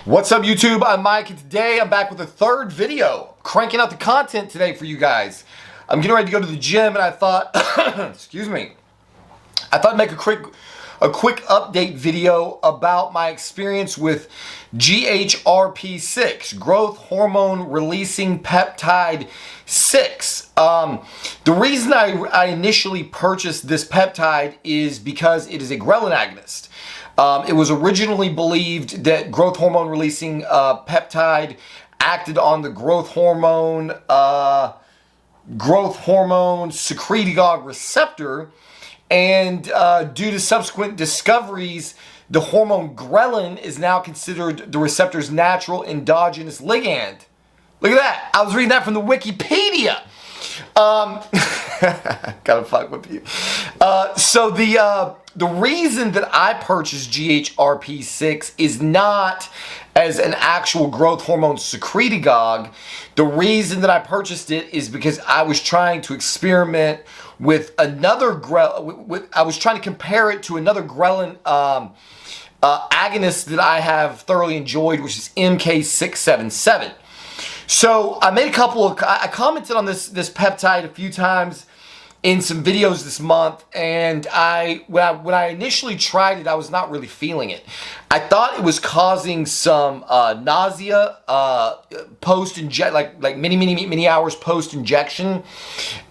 What's up, YouTube? I'm Mike, and today I'm back with a third video, cranking out the content today for you guys. I'm getting ready to go to the gym, and I thought, excuse me, I thought I'd make a quick update video about my experience with GHRP6, growth hormone releasing peptide 6. The reason I initially purchased this peptide is because it is a ghrelin agonist. It was originally believed that growth hormone releasing peptide acted on the growth hormone secretagogue receptor, and due to subsequent discoveries, the hormone ghrelin is now considered the receptor's natural endogenous ligand. Look at that. I was reading that from the Wikipedia. Gotta fuck with you. So the reason that I purchased GHRP6 is not as an actual growth hormone secretagogue. The reason that I purchased it is because I was trying to experiment with another I was trying to compare it to another ghrelin agonist that I have thoroughly enjoyed, which is MK677. So I commented on this peptide a few times in some videos this month, and when I initially tried it, I was not really feeling it. I thought it was causing some nausea post inject, like many hours post injection,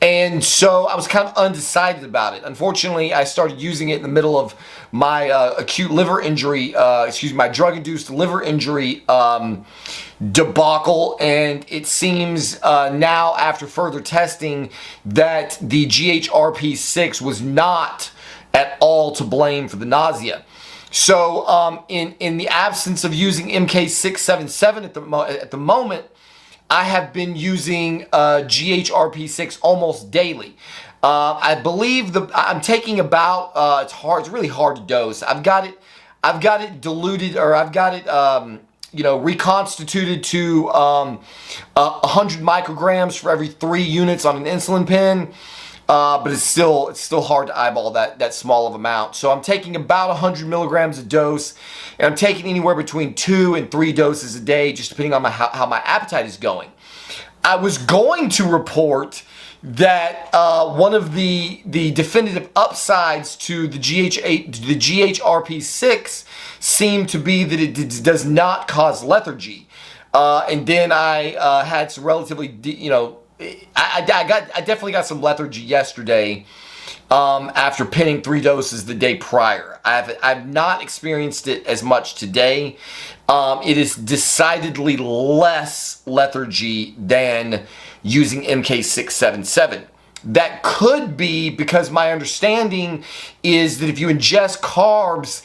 and so I was kind of undecided about it. Unfortunately, I started using it in the middle of my acute liver injury, my drug-induced liver injury debacle, and it seems now, after further testing, that the GHRP6 was not at all to blame for the nausea. So in the absence of using MK677 at the moment, I have been using GHRP6 almost daily. I believe I'm taking about it's really hard to dose. I've got it diluted, or I've got it reconstituted to 100 micrograms for every 3 units on an insulin pen. But it's still hard to eyeball that small of amount. So I'm taking about 100 milligrams a dose, and I'm taking anywhere between 2 and 3 doses a day, just depending on how my appetite is going. I was going to report that one of the definitive upsides to the GHRP6 seemed to be that it does not cause lethargy. And then I had some relatively, I definitely got some lethargy yesterday after pinning 3 doses the day prior. I've not experienced it as much today. It is decidedly less lethargy than using MK677. That could be because my understanding is that if you ingest carbs,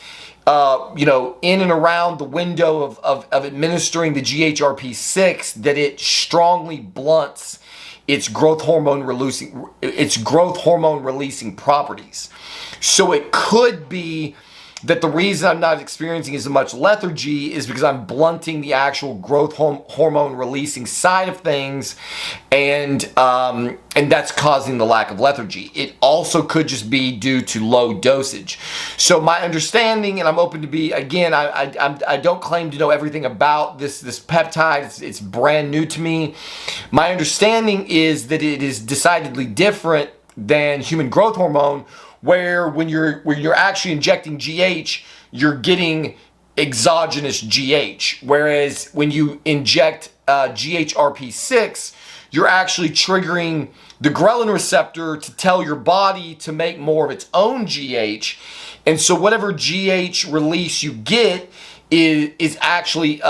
in and around the window of administering the GHRP6, that it strongly blunts its growth hormone releasing properties. So it could be that the reason I'm not experiencing as much lethargy is because I'm blunting the actual growth hormone releasing side of things, and that's causing the lack of lethargy. It also could just be due to low dosage. So my understanding, and I'm open to be, again, I don't claim to know everything about this peptide. It's brand new to me. My understanding is that it is decidedly different than human growth hormone, where when you're actually injecting GH, you're getting exogenous GH. Whereas when you inject GHRP6, you're actually triggering the ghrelin receptor to tell your body to make more of its own GH. And so whatever GH release you get is actually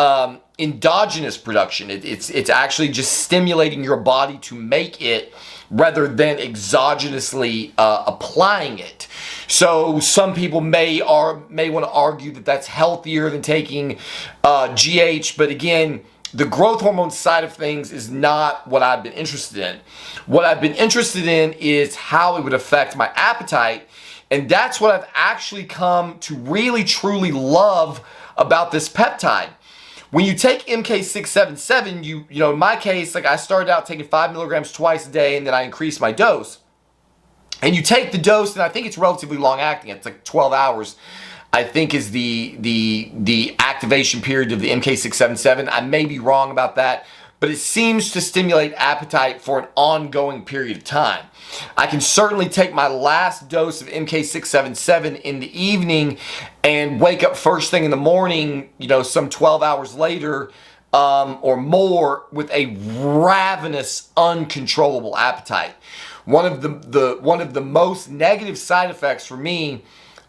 endogenous production. It's actually just stimulating your body to make it, rather than exogenously applying it. So some people may want to argue that that's healthier than taking GH, but again, the growth hormone side of things is not what I've been interested in. What I've been interested in is how it would affect my appetite, and that's what I've actually come to really truly love about this peptide. When you take MK677, in my case, like I started out taking 5 milligrams twice a day, and then I increased my dose. And you take the dose, and I think it's relatively long acting. It's like 12 hours. I think is the activation period of the MK677. I may be wrong about that, but it seems to stimulate appetite for an ongoing period of time. I can certainly take my last dose of MK677 in the evening and wake up first thing in the morning, some 12 hours later, or more, with a ravenous, uncontrollable appetite. One of the most negative side effects for me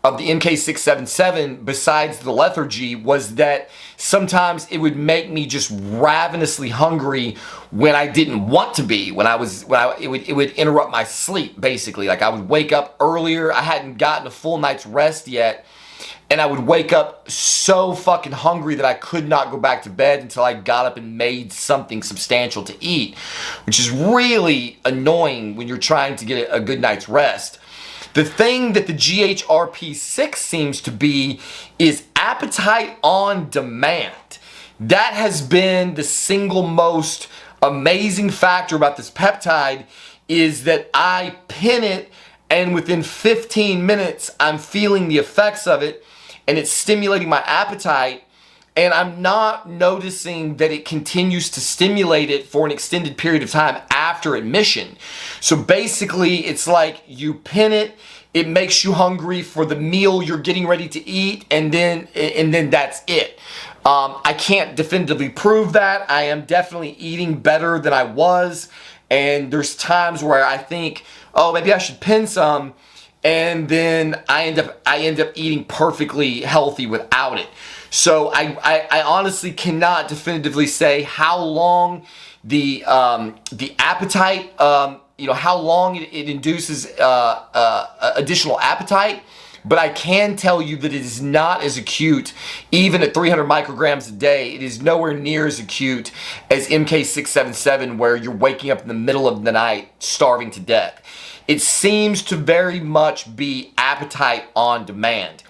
of the MK677, besides the lethargy, was that sometimes it would make me just ravenously hungry when I didn't want to be. It would interrupt my sleep, basically. Like, I would wake up earlier, I hadn't gotten a full night's rest yet, and I would wake up so fucking hungry that I could not go back to bed until I got up and made something substantial to eat, which is really annoying when you're trying to get a good night's rest. The thing that the GHRP6 seems to be is appetite on demand. That has been the single most amazing factor about this peptide, is that I pin it, and within 15 minutes, I'm feeling the effects of it, and it's stimulating my appetite, and I'm not noticing that it continues to stimulate it for an extended period of time after admission. So basically, it's like you pin it, it makes you hungry for the meal you're getting ready to eat, and then that's it. I can't definitively prove that. I am definitely eating better than I was, and there's times where I think, oh, maybe I should pin some, and then I end up eating perfectly healthy without it. So I honestly cannot definitively say how long the appetite, how long it induces additional appetite, but I can tell you that it is not as acute. Even at 300 micrograms a day, it is nowhere near as acute as MK677, where you're waking up in the middle of the night starving to death. It seems to very much be appetite on demand,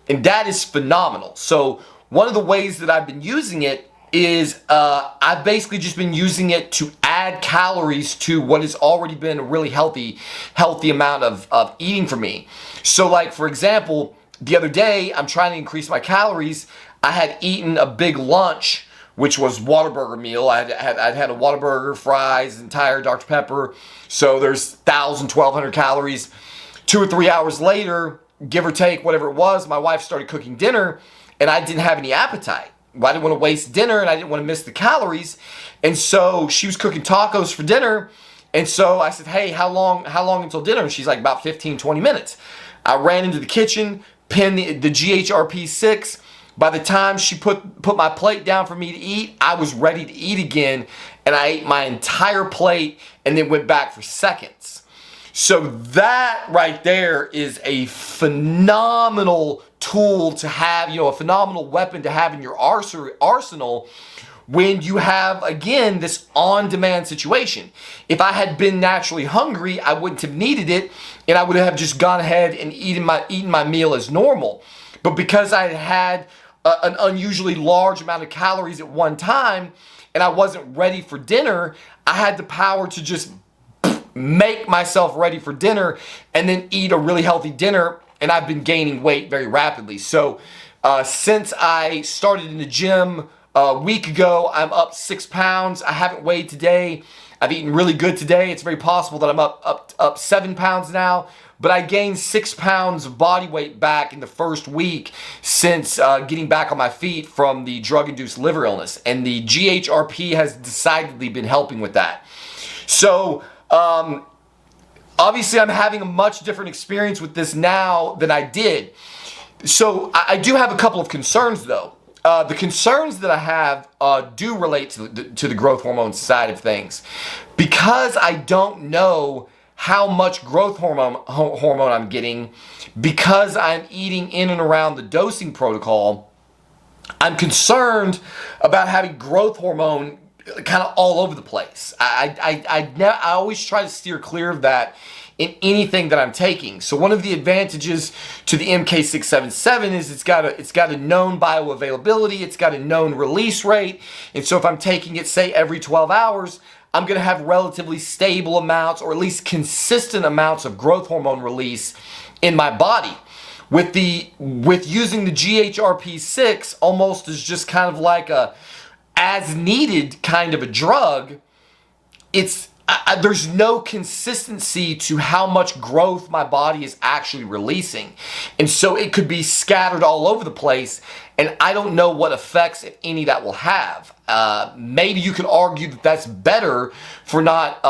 and that is phenomenal. So one of the ways that I've been using it is I've basically just been using it to add calories to what has already been a really healthy amount of eating for me. So, like, for example, the other day, I'm trying to increase my calories. I had eaten a big lunch, which was Whataburger meal. I'd had a Whataburger, fries, entire Dr. Pepper. So there's 1,000, 1,200 calories. 2 or 3 hours later, give or take, whatever it was, my wife started cooking dinner, and I didn't have any appetite. I didn't want to waste dinner, and I didn't want to miss the calories. And so she was cooking tacos for dinner. And so I said, hey, how long until dinner? And she's like, about 15, 20 minutes. I ran into the kitchen, pinned the GHRP6. By the time she put my plate down for me to eat, I was ready to eat again. And I ate my entire plate and then went back for seconds. So that right there is a phenomenal tool to have, a phenomenal weapon to have in your arsenal when you have, again, this on-demand situation. If I had been naturally hungry, I wouldn't have needed it, and I would have just gone ahead and eaten my meal as normal. But because I had an unusually large amount of calories at one time, and I wasn't ready for dinner, I had the power to just make myself ready for dinner and then eat a really healthy dinner, and I've been gaining weight very rapidly. So since I started in the gym a week ago, I'm up 6 pounds. I haven't weighed today. I've eaten really good today. It's very possible that I'm up 7 pounds now, but I gained 6 pounds of body weight back in the first week since getting back on my feet from the drug-induced liver illness, and the GHRP has decidedly been helping with that. So obviously I'm having a much different experience with this now than I did. So I do have a couple of concerns, though. The concerns that I have do relate to the growth hormone side of things. Because I don't know how much growth hormone I'm getting, because I'm eating in and around the dosing protocol, I'm concerned about having growth hormone kind of all over the place. I always try to steer clear of that in anything that I'm taking. So one of the advantages to the MK677 is it's got a known bioavailability, it's got a known release rate, and so if I'm taking it, say, every 12 hours, I'm going to have relatively stable amounts, or at least consistent amounts, of growth hormone release in my body. with using the GHRP6 almost as just kind of like a as needed kind of a drug, there's no consistency to how much growth my body is actually releasing. And so it could be scattered all over the place, and I don't know what effects, if any, that will have. Maybe you could argue that that's better for not,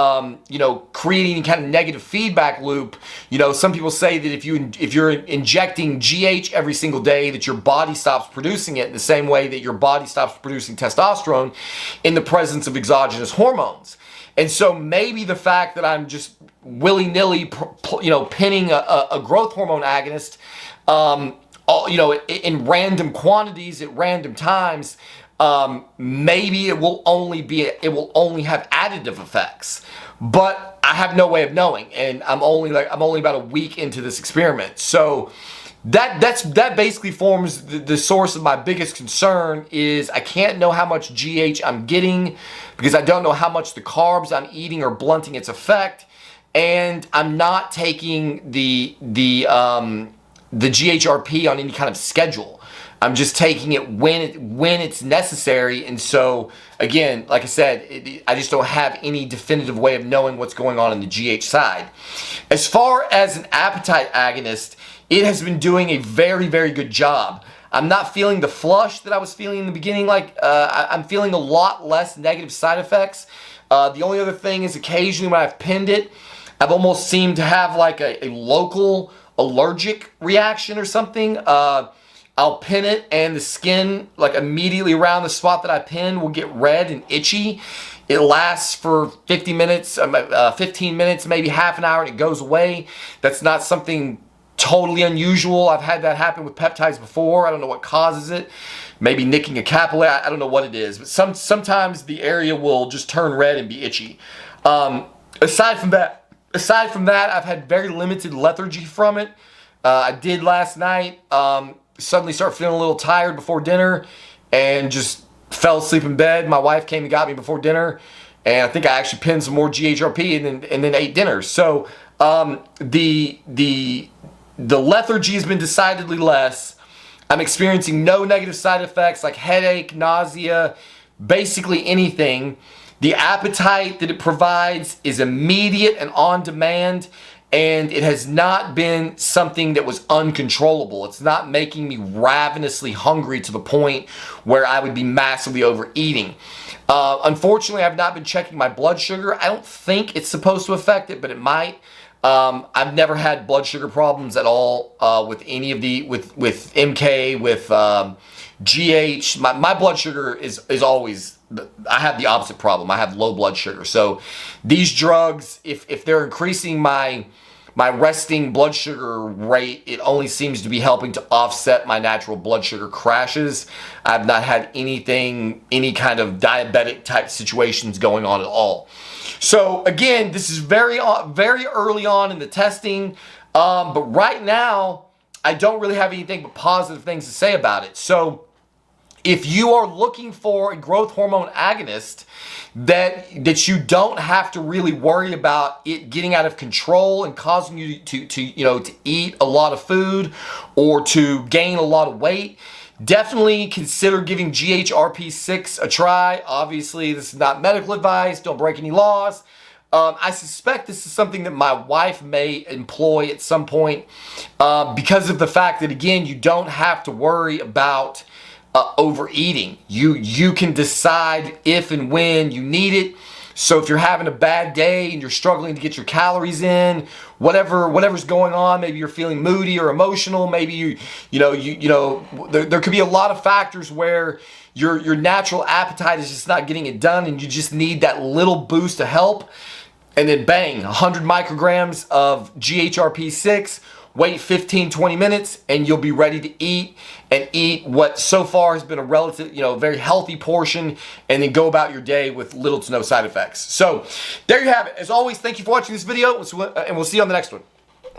creating any kind of negative feedback loop. Some people say that if you're injecting GH every single day, that your body stops producing it in the same way that your body stops producing testosterone in the presence of exogenous hormones. And so maybe the fact that I'm just willy-nilly, pinning a growth hormone agonist, in random quantities at random times, maybe it will only have additive effects. But I have no way of knowing, and I'm only about a week into this experiment. So that basically forms the source of my biggest concern. Is I can't know how much GH I'm getting because I don't know how much the carbs I'm eating are blunting its effect, and I'm not taking the GHRP on any kind of schedule. I'm just taking it when it's necessary. And so again, like I said, I just don't have any definitive way of knowing what's going on the GH side. As far as an appetite agonist, it has been doing a very, very good job. I'm not feeling the flush that I was feeling in the beginning. I'm feeling a lot less negative side effects. The only other thing is occasionally when I've pinned it, I've almost seemed to have like a local allergic reaction or something. I'll pin it and the skin, like immediately around the spot that I pin, will get red and itchy. It lasts for 15 minutes, maybe half an hour, and it goes away. That's not something totally unusual. I've had that happen with peptides before. I don't know what causes it. Maybe nicking a capillary. I don't know what it is. But sometimes the area will just turn red and be itchy. Aside from that, I've had very limited lethargy from it. I did last night. Suddenly start feeling a little tired before dinner and just fell asleep in bed. My wife came and got me before dinner, and I think I actually pinned some more GHRP and then ate dinner. So the lethargy has been decidedly less. I'm experiencing no negative side effects like headache, nausea, basically anything. The appetite that it provides is immediate and on demand, and it has not been something that was uncontrollable. It's not making me ravenously hungry to the point where I would be massively overeating. Unfortunately, I've not been checking my blood sugar. I don't think it's supposed to affect it, but it might. I've never had blood sugar problems at all with any of with MK, with GH. My blood sugar is always, I have the opposite problem. I have low blood sugar. So these drugs, if they're increasing my resting blood sugar rate, it only seems to be helping to offset my natural blood sugar crashes. I've not had any kind of diabetic type situations going on at all. So again, this is very early on in the testing, but right now I don't really have anything but positive things to say about it. So if you are looking for a growth hormone agonist that you don't have to really worry about it getting out of control and causing you to eat a lot of food or to gain a lot of weight, definitely consider giving GHRP6 a try. Obviously, this is not medical advice. Don't break any laws. I suspect this is something that my wife may employ at some point because of the fact that, again, you don't have to worry about overeating. You can decide if and when you need it. So if you're having a bad day and you're struggling to get your calories in, whatever's going on, maybe you're feeling moody or emotional, maybe there could be a lot of factors where your natural appetite is just not getting it done and you just need that little boost of help. And then bang, 100 micrograms of GHRP6, wait 15-20 minutes, and you'll be ready to eat what so far has been a relative, very healthy portion, and then go about your day with little to no side effects. So there you have it. As always, thank you for watching this video, and we'll see you on the next one.